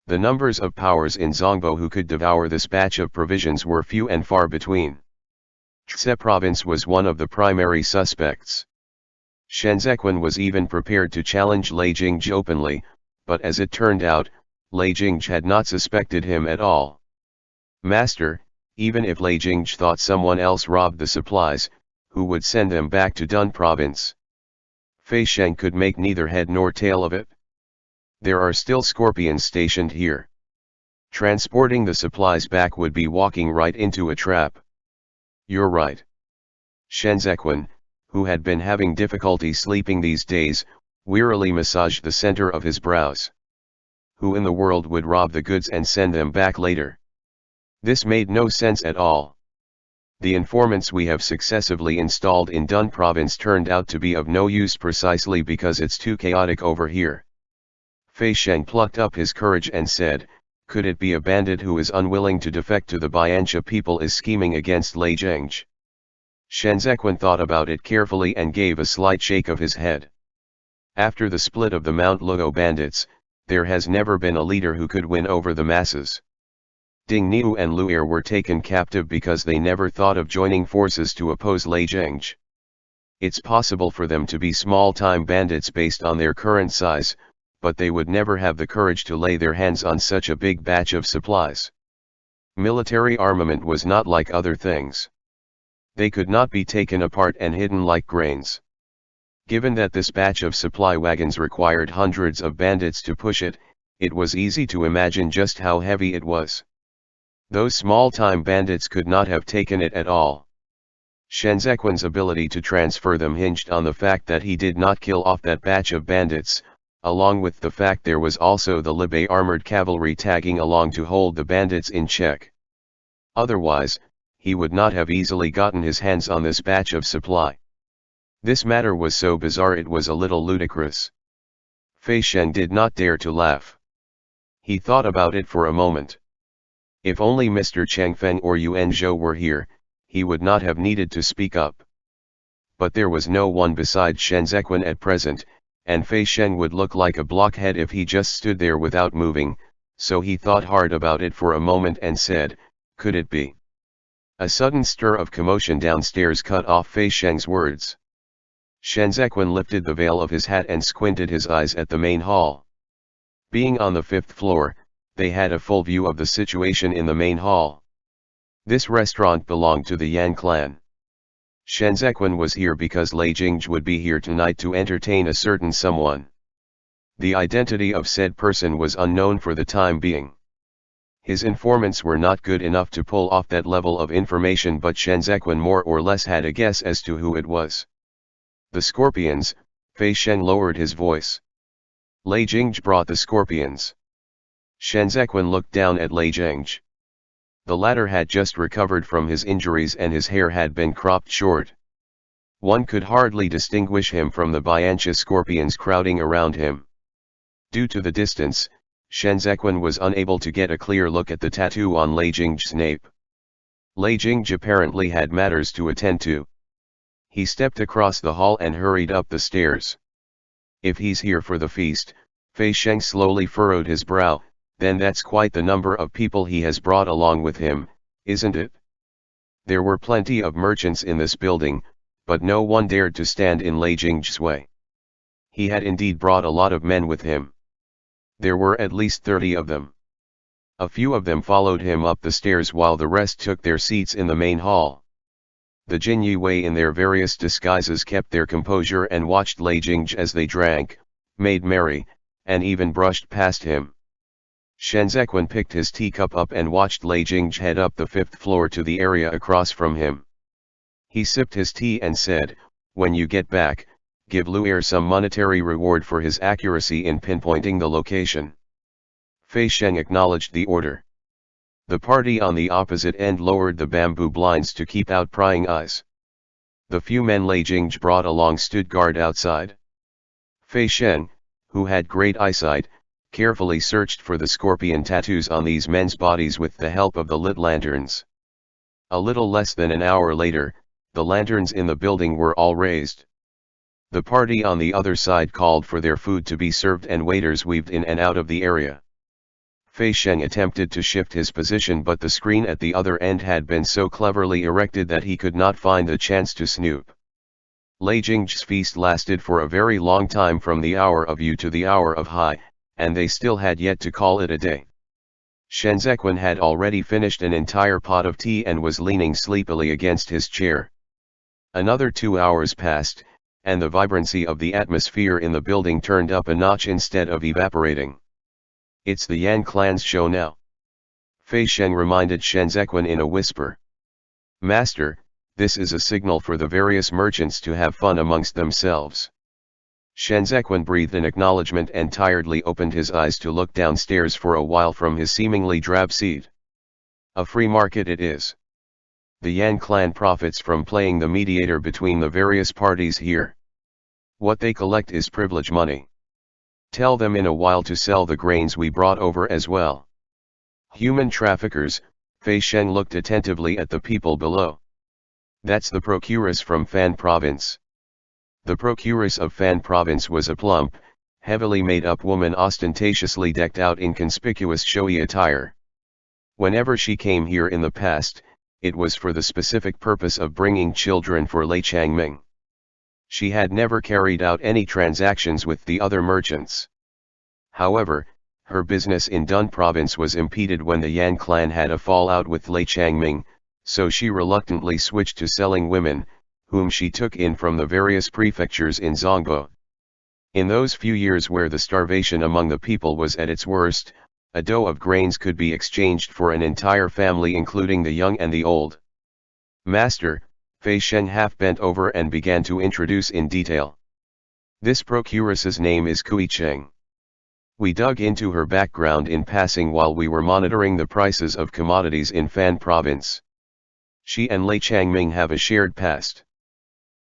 The numbers of powers in Zongbo who could devour this batch of provisions were few and far between. Chse province was one of the primary suspects. Shenzhen was even prepared to challenge Lei Jing openly, but as it turned out, Lei Jing had not suspected him at all. "Master, even if Lei Jing thought someone else robbed the supplies, who would send them back to Dun province?" Fei Sheng could make neither head nor tail of it. "There are still scorpions stationed here. Transporting the supplies back would be walking right into a trap." "You're right." Shenzhen, who had been having difficulty sleeping these days, wearily massaged the center of his brows. Who in the world would rob the goods and send them back later? This made no sense at all. The informants we have successively installed in Dun province turned out to be of no use precisely because it's too chaotic over here. Fei Sheng plucked up his courage and said, "Could it be a bandit who is unwilling to defect to the Biancha people is scheming against Lei Jing?" Shenzhen thought about it carefully and gave a slight shake of his head. After the split of the Mount Luo bandits, there has never been a leader who could win over the masses. Ding Niu and Luer were taken captive because they never thought of joining forces to oppose Lei Jing. It's possible for them to be small-time bandits based on their current size, but they would never have the courage to lay their hands on such a big batch of supplies. Military armament was not like other things. They could not be taken apart and hidden like grains. Given that this batch of supply wagons required hundreds of bandits to push it, it was easy to imagine just how heavy it was. Those small-time bandits could not have taken it at all. Shenzhen's ability to transfer them hinged on the fact that he did not kill off that batch of bandits, along with the fact there was also the Libe armored cavalry tagging along to hold the bandits in check. Otherwise, he would not have easily gotten his hands on this batch of supply. This matter was so bizarre it was a little ludicrous. Fei Sheng did not dare to laugh. He thought about it for a moment. If only Mr. Cheng Feng or Yuan Zhou were here, he would not have needed to speak up. But there was no one besides Shen Zequan at present, and Fei Sheng would look like a blockhead if he just stood there without moving, so he thought hard about it for a moment and said, "Could it be?" A sudden stir of commotion downstairs cut off Fei Sheng's words. Shen Zequan lifted the veil of his hat and squinted his eyes at the main hall. Being on the 5th floor, they had a full view of the situation in the main hall. This restaurant belonged to the Yan clan. Shen Zequan was here because Lei Jingzhi would be here tonight to entertain a certain someone. The identity of said person was unknown for the time being. His informants were not good enough to pull off that level of information, but Shen Zequan more or less had a guess as to who it was. The scorpions. Fei Sheng lowered his voice. Lei Jingzhi brought the scorpions. Shen Zequan looked down at Lei Jingzhi. The latter had just recovered from his injuries and his hair had been cropped short. One could hardly distinguish him from the Bianchi scorpions crowding around him. Due to the distance, Shen Zequan was unable to get a clear look at the tattoo on Lei Jingzhi's nape. Lei Jingzhi apparently had matters to attend to. He stepped across the hall and hurried up the stairs. If he's here for the feast, Fei Sheng slowly furrowed his brow, then that's quite the number of people he has brought along with him, isn't it? There were plenty of merchants in this building, but no one dared to stand in Lei Jingzhi's way. He had indeed brought a lot of men with him. There were at least 30 of them. A few of them followed him up the stairs while the rest took their seats in the main hall. The Jin Yue in their various disguises kept their composure and watched Lei Jingzhi as they drank, made merry, and even brushed past him. Shen Zequan picked his teacup up and watched Lei Jingzhi head up the 5th floor to the area across from him. He sipped his tea and said, "When you get back, give Lu'er some monetary reward for his accuracy in pinpointing the location." Fei Sheng acknowledged the order. The party on the opposite end lowered the bamboo blinds to keep out prying eyes. The few men Lei Jingzhi brought along stood guard outside. Fei Sheng, who had great eyesight, carefully searched for the scorpion tattoos on these men's bodies with the help of the lit lanterns. A little less than an hour later, the lanterns in the building were all raised. The party on the other side called for their food to be served and waiters weaved in and out of the area. Fei Sheng attempted to shift his position, but the screen at the other end had been so cleverly erected that he could not find the chance to snoop. Lei Jingzhi's feast lasted for a very long time, from the hour of Yu to the hour of Hai, and they still had yet to call it a day. Shen Zequan had already finished an entire pot of tea and was leaning sleepily against his chair. Another 2 hours passed, and the vibrancy of the atmosphere in the building turned up a notch instead of evaporating. "It's the Yan clan's show now," Fei Sheng reminded Shen Zequan in a whisper. "Master, this is a signal for the various merchants to have fun amongst themselves." Shen Zequan breathed in acknowledgement and tiredly opened his eyes to look downstairs for a while from his seemingly drab seat. "A free market it is. The Yan clan profits from playing the mediator between the various parties here. What they collect is privilege money. Tell them in a while to sell the grains we brought over as well." Human traffickers. Fei Sheng looked attentively at the people below. "That's the procuress from Fan Province." The procuress of Fan Province was a plump, heavily made-up woman ostentatiously decked out in conspicuous showy attire. Whenever she came here in the past, it was for the specific purpose of bringing children for Lei Changming. She had never carried out any transactions with the other merchants. However, her business in Dun Province was impeded when the Yan clan had a fallout with Lei Changming, so she reluctantly switched to selling women, whom she took in from the various prefectures in Zhongbo. In those few years where the starvation among the people was at its worst, a dough of grains could be exchanged for an entire family, including the young and the old. "Master," Fei Sheng half bent over and began to introduce in detail. "This procuress's name is Kui Cheng. We dug into her background in passing while we were monitoring the prices of commodities in Fan Province. She and Lei Changming have a shared past.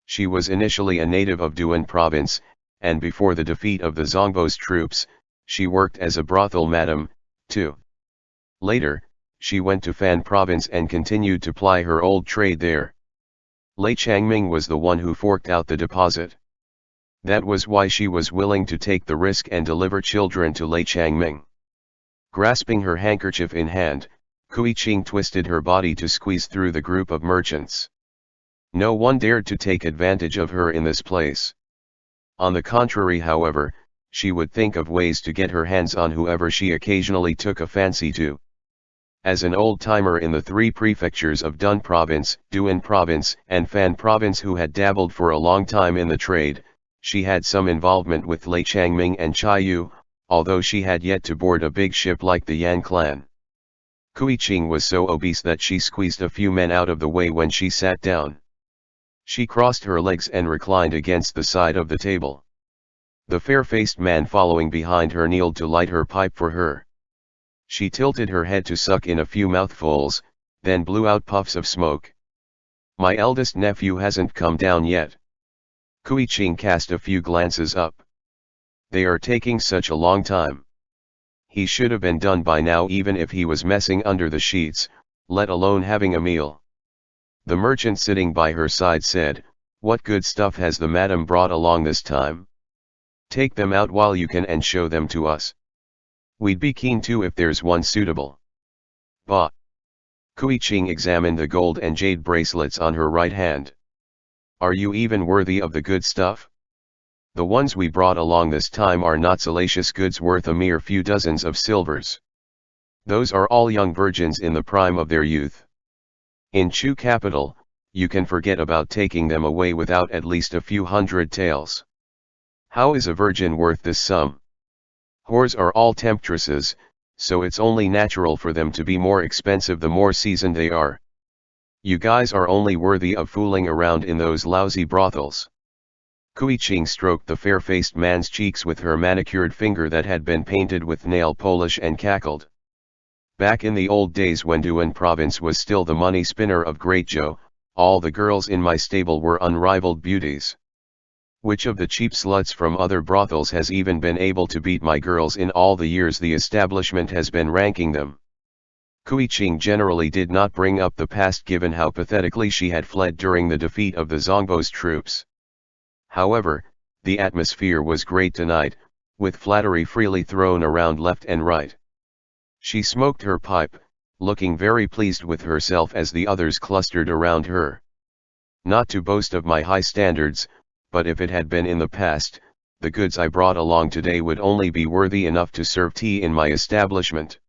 She was initially a native of Duan province, and before the defeat of the Zongbo's troops, she worked as a brothel madam, too. Later, she went to Fan province and continued to ply her old trade there. Lei Changming was the one who forked out the deposit. That was why she was willing to take the risk and deliver children to Lei Changming. Grasping her handkerchief in hand, Qiang twisted her body to squeeze through the group of merchants. No one dared to take advantage of her in this place. On the contrary, however, she would think of ways to get her hands on whoever she occasionally took a fancy to. As an old-timer in the three prefectures of Dun province, Duan province, and Fan province who had dabbled for a long time in the trade, she had some involvement with Lei Changming and Chiyu, although she had yet to board a big ship like the Yan clan. Qiang was so obese that she squeezed a few men out of the way when she sat down. She crossed her legs and reclined against the side of the table. The fair-faced man following behind her kneeled to light her pipe for her. She tilted her head to suck in a few mouthfuls, then blew out puffs of smoke. "My eldest nephew hasn't come down yet." Qiang cast a few glances up. "They are taking such a long time. He should have been done by now even if he was messing under the sheets, let alone having a meal." The merchant sitting by her side said, "What good stuff has the madam brought along this time? Take them out while you can and show them to us. We'd be keen too if there's one suitable." "Bah." Qiang examined the gold and jade bracelets on her right hand. "Are you even worthy of the good stuff? The ones we brought along this time are not salacious goods worth a mere few dozens of silvers. Those are all young virgins in the prime of their youth. In Chu capital, you can forget about taking them away without at least a few hundred taels. How is a virgin worth this sum? Whores are all temptresses, so it's only natural for them to be more expensive the more seasoned they are. You guys are only worthy of fooling around in those lousy brothels." Qiang stroked the fair-faced man's cheeks with her manicured finger that had been painted with nail polish and cackled. "Back in the old days when Duan province was still the money spinner of Great Zhou, all the girls in my stable were unrivaled beauties. Which of the cheap sluts from other brothels has even been able to beat my girls in all the years the establishment has been ranking them?" Qiang generally did not bring up the past given how pathetically she had fled during the defeat of the Zongbo's troops. However, the atmosphere was great tonight, with flattery freely thrown around left and right. She smoked her pipe, looking very pleased with herself as the others clustered around her. "Not to boast of my high standards, but if it had been in the past, the goods I brought along today would only be worthy enough to serve tea in my establishment."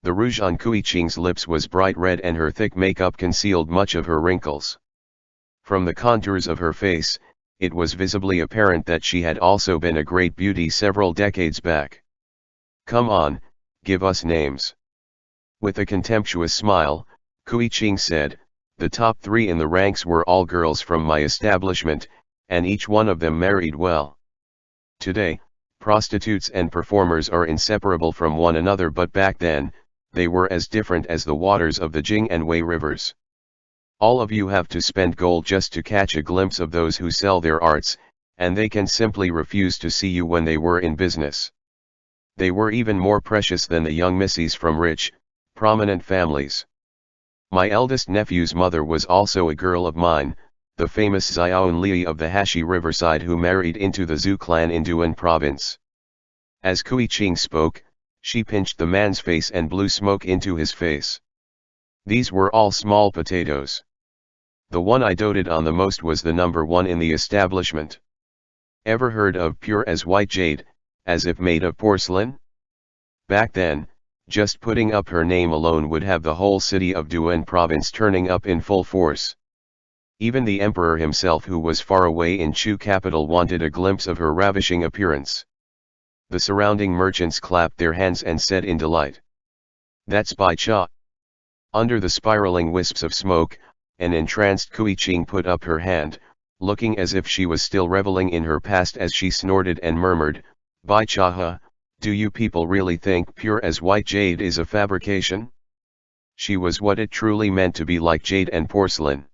The rouge on Qiang's lips was bright red and her thick makeup concealed much of her wrinkles. From the contours of her face, it was visibly apparent that she had also been a great beauty several decades back. "Come on, give us names." With a contemptuous smile, Qiang said, "The top three in the ranks were all girls from my establishment, and each one of them married well. Today, prostitutes and performers are inseparable from one another, but back then, they were as different as the waters of the Jing and Wei rivers. All of you have to spend gold just to catch a glimpse of those who sell their arts, and they can simply refuse to see you when they were in business. They were even more precious than the young missies from rich, prominent families. My eldest nephew's mother was also a girl of mine, the famous Xiaoan Li of the Hashi riverside who married into the Zhu clan in Duan province." As Qiang spoke, she pinched the man's face and blew smoke into his face. "These were all small potatoes. The one I doted on the most was the number one in the establishment. Ever heard of pure as white jade, as if made of porcelain? Back then, just putting up her name alone would have the whole city of Duan province turning up in full force. Even the emperor himself, who was far away in Chu capital, wanted a glimpse of her ravishing appearance." The surrounding merchants clapped their hands and said in delight, "That's Bai Cha." Under the spiraling wisps of smoke, an entranced Qiang put up her hand, looking as if she was still reveling in her past as she snorted and murmured, "Bai Cha, do you people really think pure as white jade is a fabrication?" She was what it truly meant to be like jade and porcelain.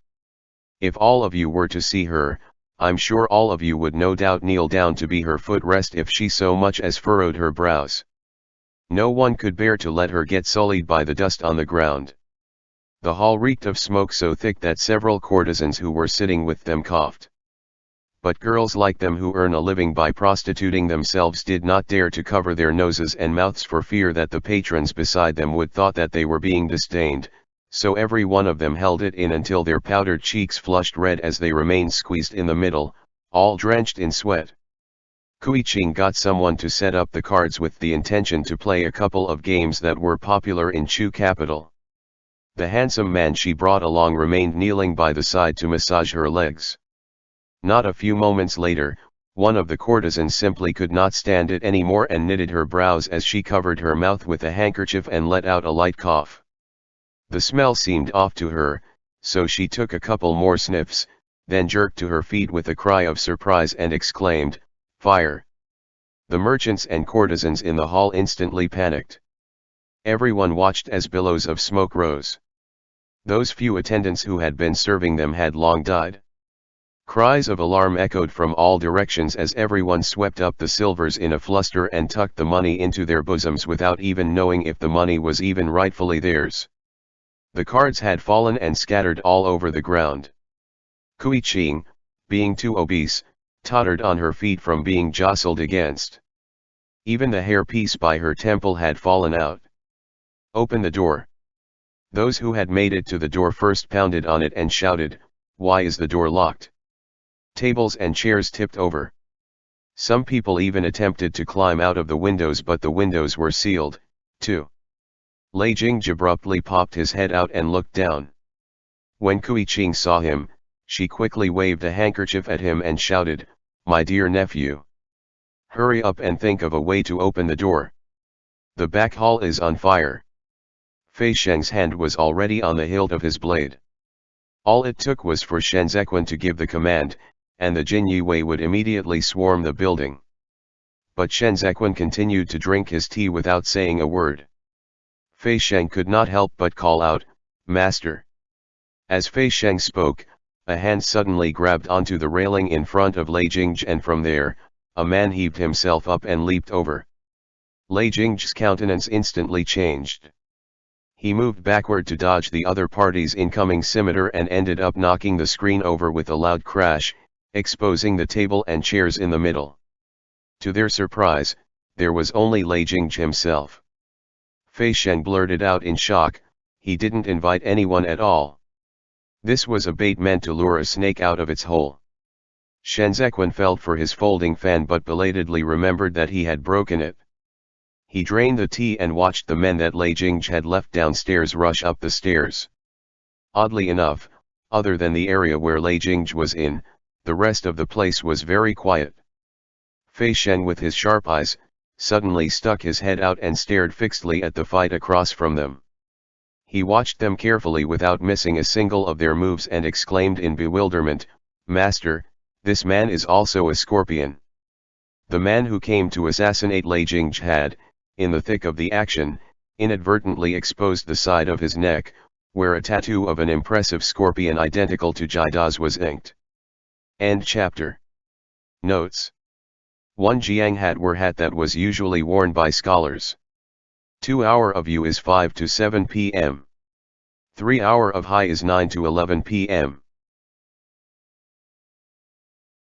If all of you were to see her, I'm sure all of you would no doubt kneel down to be her footrest if she so much as furrowed her brows. No one could bear to let her get sullied by the dust on the ground. The hall reeked of smoke so thick that several courtesans who were sitting with them coughed. But girls like them who earn a living by prostituting themselves did not dare to cover their noses and mouths for fear that the patrons beside them would thought that they were being disdained, so every one of them held it in until their powdered cheeks flushed red as they remained squeezed in the middle, all drenched in sweat. Qiang got someone to set up the cards with the intention to play a couple of games that were popular in Chu capital. The handsome man she brought along remained kneeling by the side to massage her legs. Not a few moments later, one of the courtesans simply could not stand it anymore and knitted her brows as she covered her mouth with a handkerchief and let out a light cough. The smell seemed off to her, so she took a couple more sniffs, then jerked to her feet with a cry of surprise and exclaimed, "Fire!" The merchants and courtesans in the hall instantly panicked. Everyone watched as billows of smoke rose. Those few attendants who had been serving them had long died. Cries of alarm echoed from all directions as everyone swept up the silvers in a fluster and tucked the money into their bosoms without even knowing if the money was even rightfully theirs. The cards had fallen and scattered all over the ground. Qiang, being too obese, tottered on her feet from being jostled against. Even the hairpiece by her temple had fallen out. "Open the door." Those who had made it to the door first pounded on it and shouted, "Why is the door locked?" Tables and chairs tipped over. Some people even attempted to climb out of the windows, but the windows were sealed, too. Jing Jiu abruptly popped his head out and looked down. When Qiang saw him, she quickly waved a handkerchief at him and shouted, "My dear nephew! Hurry up and think of a way to open the door. The back hall is on fire." Fei Sheng's hand was already on the hilt of his blade. All it took was for Shen Zequan to give the command, and the Jin Yue would immediately swarm the building. But Shen Zequan continued to drink his tea without saying a word. Fei Sheng could not help but call out, "Master." As Fei Sheng spoke, a hand suddenly grabbed onto the railing in front of Lei Jingzhi, and from there, a man heaved himself up and leaped over. Lei Jingzhi's countenance instantly changed. He moved backward to dodge the other party's incoming scimitar and ended up knocking the screen over with a loud crash, exposing the table and chairs in the middle. To their surprise, there was only Lei Jingzhi himself. Fei Sheng blurted out in shock, "He didn't invite anyone at all." This was a bait meant to lure a snake out of its hole. Shen Zequan felt for his folding fan but belatedly remembered that he had broken it. He drained the tea and watched the men that Lei Jingzhi had left downstairs rush up the stairs. Oddly enough, other than the area where Lei Jingzhi was in, the rest of the place was very quiet. Fei Sheng, with his sharp eyes, suddenly stuck his head out and stared fixedly at the fight across from them. He watched them carefully without missing a single of their moves and exclaimed in bewilderment, "Master, this man is also a scorpion." The man who came to assassinate Lei Jingzhi had, in the thick of the action, inadvertently exposed the side of his neck, where a tattoo of an impressive scorpion identical to Jaida's was inked. End chapter. Notes. 1 Jiang hat were hat that was usually worn by scholars. 2 hour of U is 5 to 7 p.m. 3 hour of high is 9 to 11 p.m.